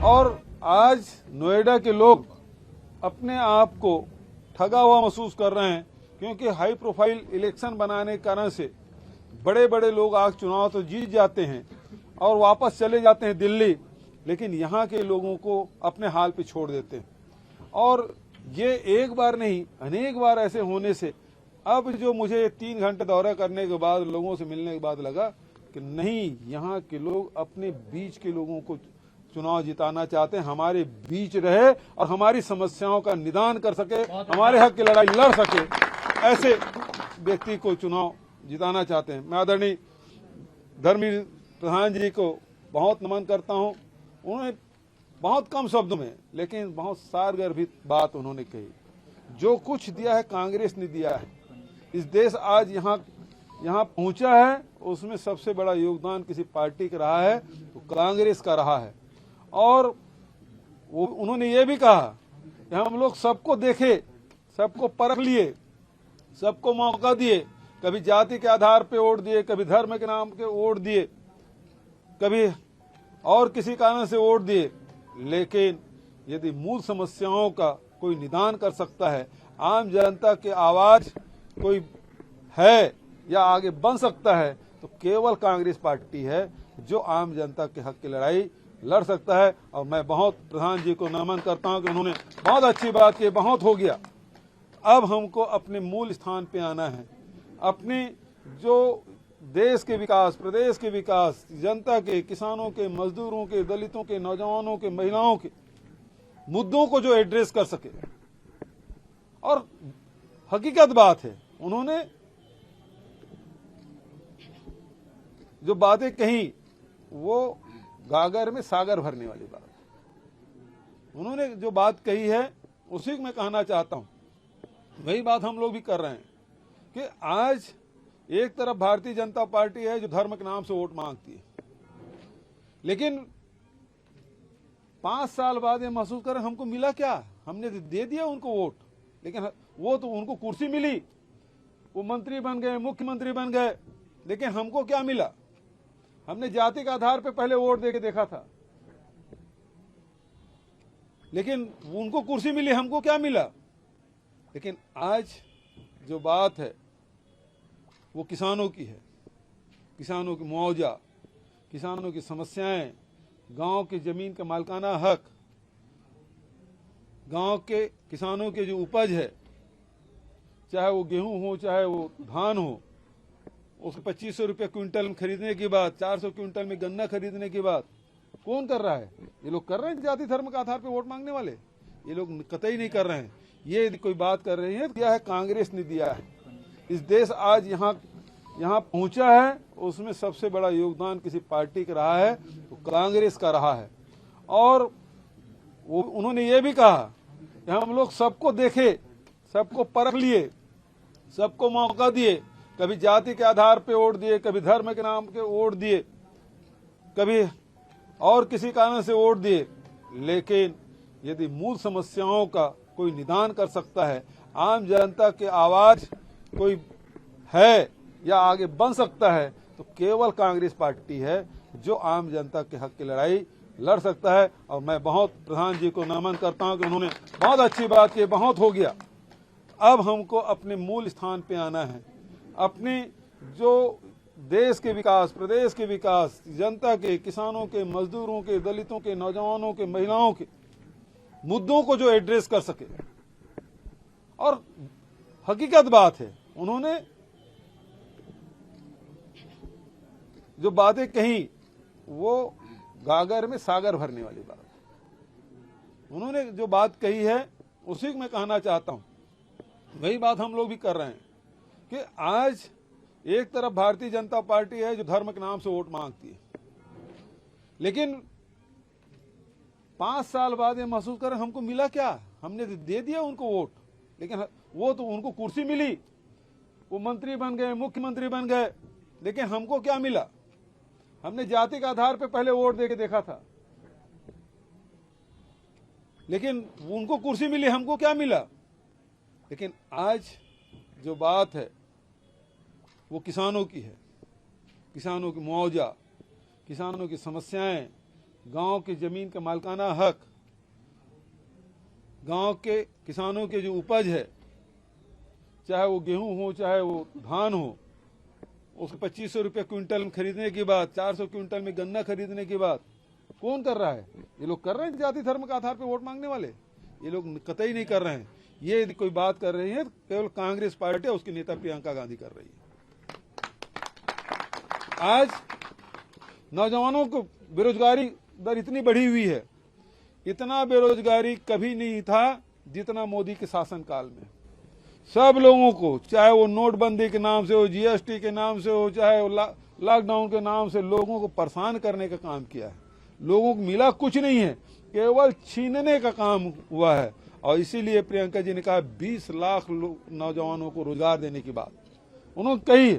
और आज नोएडा के लोग अपने आप को ठगा हुआ महसूस कर रहे हैं, क्योंकि हाई प्रोफाइल इलेक्शन बनाने के कारण से बड़े बड़े लोग आज चुनाव तो जीत जाते हैं और वापस चले जाते हैं दिल्ली, लेकिन यहाँ के लोगों को अपने हाल पे छोड़ देते हैं। और ये एक बार नहीं अनेक बार ऐसे होने से अब जो मुझे 3 घंटे दौरा करने के बाद लोगों से मिलने के बाद लगा कि नहीं, यहाँ के लोग अपने बीच के लोगों को चुनाव जिताना चाहते हैं, हमारे बीच रहे और हमारी समस्याओं का निदान कर सके, हमारे हक की लड़ाई लड़ सके, ऐसे व्यक्ति को चुनाव जिताना चाहते हैं। मैं आदरणीय धर्मवीर प्रधान जी को बहुत नमन करता हूं। उन्होंने बहुत कम शब्दों में लेकिन बहुत सारगर्भित बात उन्होंने कही। जो कुछ दिया है कांग्रेस ने दिया है, इस देश आज यहाँ पहुंचा है, उसमें सबसे बड़ा योगदान किसी पार्टी का रहा है तो कांग्रेस का रहा है। और उन्होंने ये भी कहा कि हम लोग सबको देखे, सबको परख लिए, सबको मौका दिए, कभी जाति के आधार पे वोट दिए, कभी धर्म के नाम के वोट दिए, कभी और किसी कारण से वोट दिए, लेकिन यदि मूल समस्याओं का कोई निदान कर सकता है, आम जनता की आवाज कोई है या आगे बन सकता है, तो केवल कांग्रेस पार्टी है जो आम जनता के हक की लड़ाई लड़ सकता है। और मैं बहुत प्रधान जी को नमन करता हूं कि उन्होंने बहुत अच्छी बात की। बहुत हो गया, अब हमको अपने मूल स्थान पे आना है। अपने जो देश के विकास, प्रदेश के विकास, जनता के, किसानों के, मजदूरों के, दलितों के, नौजवानों के, महिलाओं के मुद्दों को जो एड्रेस कर सके। और हकीकत बात है, उन्होंने जो बातें कही वो गागर में सागर भरने वाली बात है। उन्होंने जो बात कही है उसी को मैं कहना चाहता हूं। वही बात हम लोग भी कर रहे हैं कि आज एक तरफ भारतीय जनता पार्टी है जो धर्म के नाम से वोट मांगती है, लेकिन 5 साल बाद ये महसूस करें हमको मिला क्या? हमने दे दिया उनको वोट, लेकिन वो तो उनको कुर्सी मिली, वो मंत्री बन गए, मुख्यमंत्री बन गए, लेकिन हमको क्या मिला? हमने जाति के आधार पे पहले वोट देके देखा था, लेकिन उनको कुर्सी मिली, हमको क्या मिला? लेकिन आज जो बात है वो किसानों की है, किसानों की मुआवजा, किसानों की समस्याएं, गांव की जमीन का मालिकाना हक, गांव के किसानों के जो उपज है, चाहे वो गेहूं हो चाहे वो धान हो, उसको 2500 रुपये क्विंटल में खरीदने के बाद, 400 क्विंटल में गन्ना खरीदने के बाद कौन कर रहा है? ये लोग कर रहे हैं जाति धर्म के आधार पर वोट मांगने वाले। ये लोग कतई नहीं कर रहे हैं। ये कोई बात कर रही है, दिया है कांग्रेस ने दिया है। इस देश आज यहाँ पहुंचा है, उसमें सबसे बड़ा योगदान किसी पार्टी का रहा है तो कांग्रेस का रहा है। और उन्होंने ये भी कहा कि हम लोग सबको देखे, सबको परख लिए, सबको मौका दिए, कभी जाति के आधार पे वोट दिए, कभी धर्म के नाम के वोट दिए, कभी और किसी कारण से वोट दिए, लेकिन यदि मूल समस्याओं का कोई निदान कर सकता है, आम जनता की आवाज कोई है या आगे बन सकता है, तो केवल कांग्रेस पार्टी है जो आम जनता के हक की लड़ाई लड़ सकता है। और मैं बहुत प्रधान जी को नमन करता हूं कि उन्होंने बहुत अच्छी बात की। बहुत हो गया, अब हमको अपने मूल स्थान पे आना है। अपने जो देश के विकास, प्रदेश के विकास, जनता के, किसानों के, मजदूरों के, दलितों के, नौजवानों के, महिलाओं के मुद्दों को जो एड्रेस कर सके। और हकीकत बात है, उन्होंने जो बातें कही वो गागर में सागर भरने वाली बात है। उन्होंने जो बात कही है उसी को मैं कहना चाहता हूं। वही बात हम लोग भी कर रहे हैं कि आज एक तरफ भारतीय जनता पार्टी है जो धर्म के नाम से वोट मांगती है, लेकिन 5 साल बाद ये महसूस करें हमको मिला क्या? हमने दे दिया उनको वोट, लेकिन वो तो उनको कुर्सी मिली, वो मंत्री बन गए, मुख्यमंत्री बन गए, लेकिन हमको क्या मिला? हमने जाति के आधार पे पहले वोट देके देखा था, लेकिन उनको कुर्सी मिली, हमको क्या मिला? लेकिन आज जो बात है वो किसानों की है, किसानों की मुआवजा, किसानों की समस्याएं, गांव के जमीन का मालिकाना हक, गांव के किसानों के जो उपज है, चाहे वो गेहूं हो चाहे वो धान हो, उसको 2500 रुपये क्विंटल में खरीदने के बाद, 400 क्विंटल में गन्ना खरीदने के बाद कौन कर रहा है? ये लोग कर रहे हैं जाति धर्म के आधार पर वोट मांगने वाले। ये लोग कतई नहीं कर रहे हैं। ये यदि कोई बात कर रही है केवल कांग्रेस पार्टी, उसकी नेता प्रियंका गांधी कर रही है। आज नौजवानों को बेरोजगारी दर इतनी बढ़ी हुई है, इतना बेरोजगारी कभी नहीं था जितना मोदी के शासनकाल में। सब लोगों को, चाहे वो नोटबंदी के नाम से हो, जीएसटी के नाम से हो, चाहे वो लॉकडाउन के नाम से, लोगों को परेशान करने का काम किया है। लोगों को मिला कुछ नहीं है, केवल छीनने का काम हुआ है। और इसीलिए प्रियंका जी ने कहा 20 लाख नौजवानों को रोजगार देने की बात उन्होंने कही।